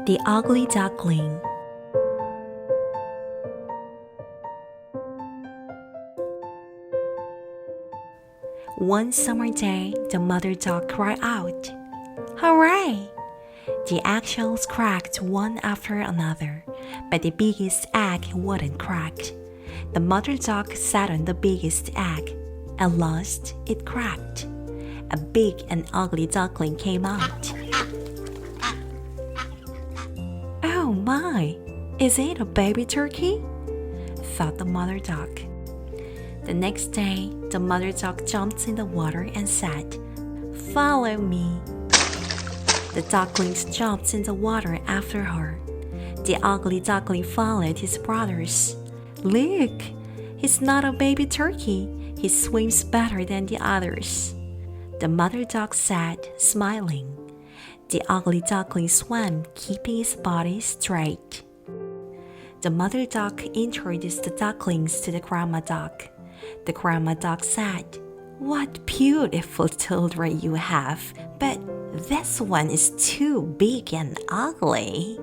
The Ugly Duckling. One summer day, the mother duck cried out, "Hooray!" The eggshells cracked one after another, but the biggest egg wouldn't crack. The mother duck sat on the biggest egg. At last, it cracked. A big and ugly duckling came out. "Oh my, is it a baby turkey?" thought the mother duck. The next day, the mother duck jumped in the water and said, "Follow me." The ducklings jumped in the water after her. The ugly duckling followed his brothers. "Look, he's not a baby turkey. He swims better than the others," the mother duck said, smiling. The ugly duckling swam, keeping his body straight. The mother duck introduced the ducklings to the grandma duck. The grandma duck said, "What beautiful children you have, but this one is too big and ugly."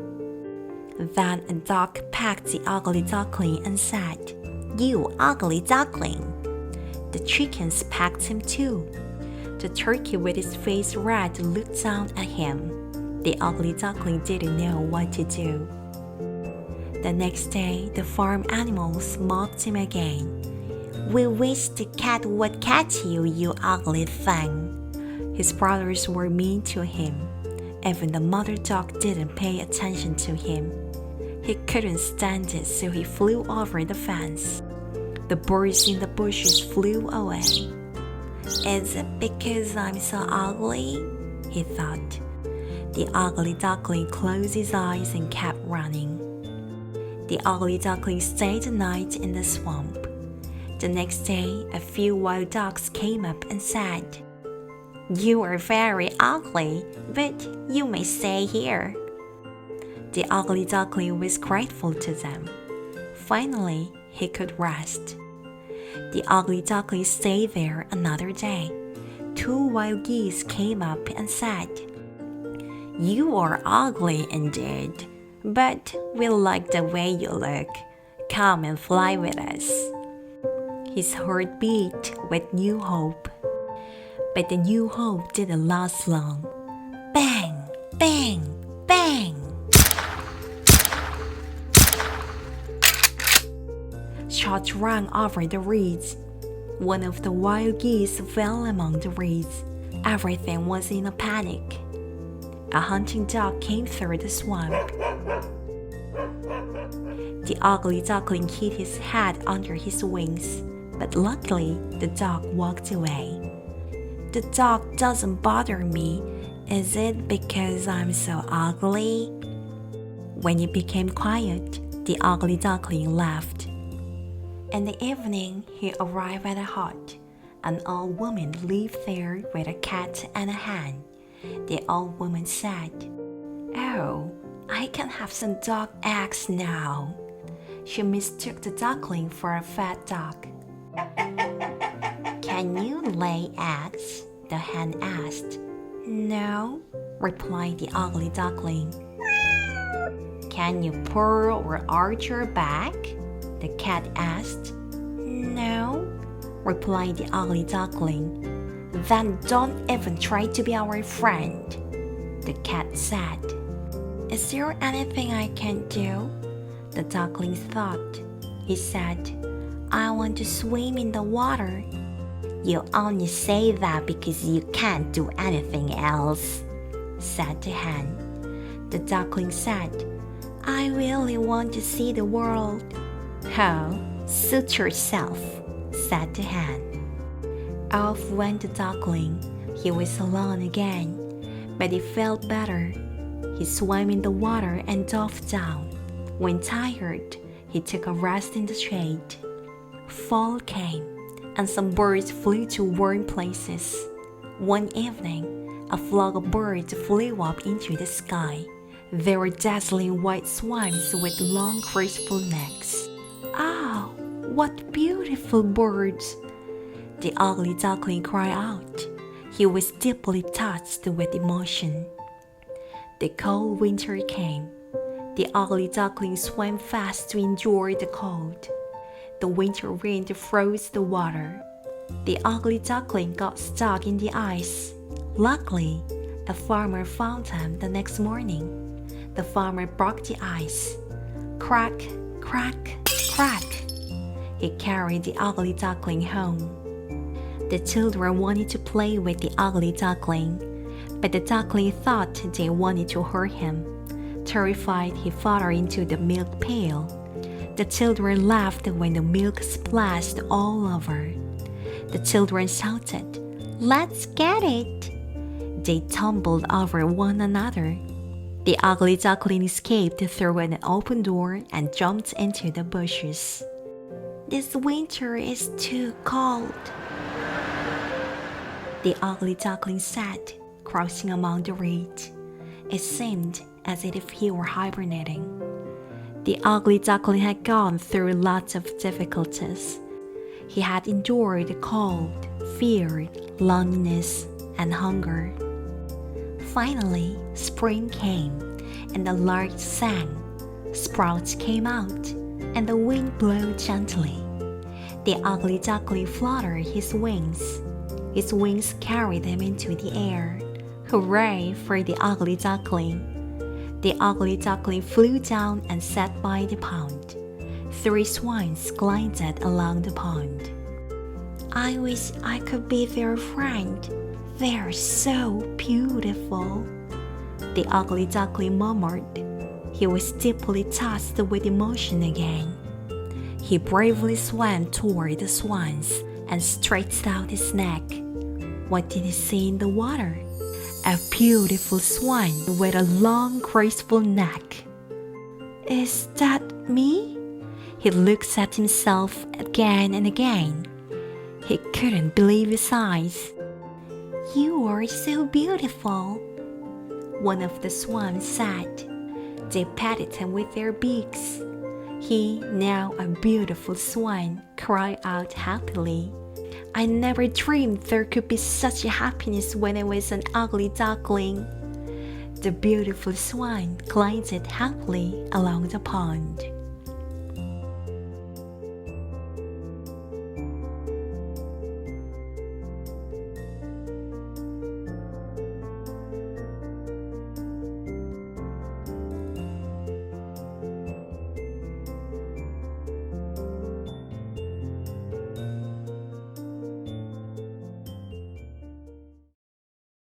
Then a duck pecked the ugly duckling and said, "You ugly duckling." The chickens pecked him too. The turkey with his face red looked down at him. The ugly duckling didn't know what to do. The next day, the farm animals mocked him again. "We wish the cat would catch you, you ugly thing." His brothers were mean to him. Even the mother duck didn't pay attention to him. He couldn't stand it, so he flew over the fence. The birds in the bushes flew away. "Is it because I'm so ugly?" he thought. The ugly duckling closed his eyes and kept running. The ugly duckling stayed the night in the swamp. The next day, a few wild ducks came up and said, "You are very ugly, but you may stay here." The ugly duckling was grateful to them. Finally, he could rest. The ugly duckling stayed there another day. Two wild geese came up and said, "You are ugly indeed, but we like the way you look. Come and fly with us." His heart beat with new hope. But the new hope didn't last long. Bang! Bang! Bang! Shots rang over the reeds. One of the wild geese fell among the reeds. Everything was in a panic. A hunting dog came through the swamp. The ugly duckling hid his head under his wings, but luckily the dog walked away. "The dog doesn't bother me. Is it because I'm so ugly?" When it became quiet, the ugly duckling laughed. In the evening, he arrived at a hut. An old woman lived there with a cat and a hen. The old woman said, "Oh, I can have some duck eggs now." She mistook the duckling for a fat duck. "Can you lay eggs?" the hen asked. "No," replied the ugly duckling. "Can you purr or arch your back?" the cat asked. "No," replied the ugly duckling. "Then don't even try to be our friend," the cat said. "Is there anything I can do?" the duckling thought. He said, "I want to swim in the water." "You only say that because you can't do anything else," said the hen. The duckling said, "I really want to see the world." "Oh, suit yourself," said the hen. Off went the duckling. He was alone again, but he felt better. He swam in the water and dove down. When tired, he took a rest in the shade. Fall came, and some birds flew to warm places. One evening, a flock of birds flew up into the sky. They were dazzling white swans with long, graceful necks. "Oh, what beautiful birds!" the ugly duckling cried out. He was deeply touched with emotion. The cold winter came. The ugly duckling swam fast to endure the cold. The winter wind froze the water. The ugly duckling got stuck in the ice. Luckily, a farmer found him the next morning. The farmer broke the ice. Crack, crack, crack. He carried the ugly duckling home. The children wanted to play with the ugly duckling, but the duckling thought they wanted to hurt him. Terrified, he fluttered into the milk pail. The children laughed when the milk splashed all over. The children shouted, "Let's get it!" They tumbled over one another. The ugly duckling escaped through an open door and jumped into the bushes. "This winter is too cold," the ugly duckling said, crouching among the reeds. It seemed as if he were hibernating. The ugly duckling had gone through lots of difficulties. He had endured the cold, fear, loneliness, and hunger. Finally, spring came, and the lark sang. Sprouts came out, and the wind blew gently. The ugly duckling fluttered his wings. His wings carried him into the air. Hooray for the ugly duckling! The ugly duckling flew down and sat by the pond. 3 swans glided along the pond. "I wish I could be their friend. They're so beautiful," the ugly duckling murmured. He was deeply touched with emotion again. He bravely swam toward the swans and stretched out his neck. What did he see in the water? A beautiful swan with a long, graceful neck. "Is that me?" He looks at himself again and again. He couldn't believe his eyes. "You are so beautiful," one of the swans said. They patted him with their beaks. He, now a beautiful swan, cried out happily. "I never dreamed there could be such a happiness when I was an ugly duckling." The beautiful swan glided happily along the pond.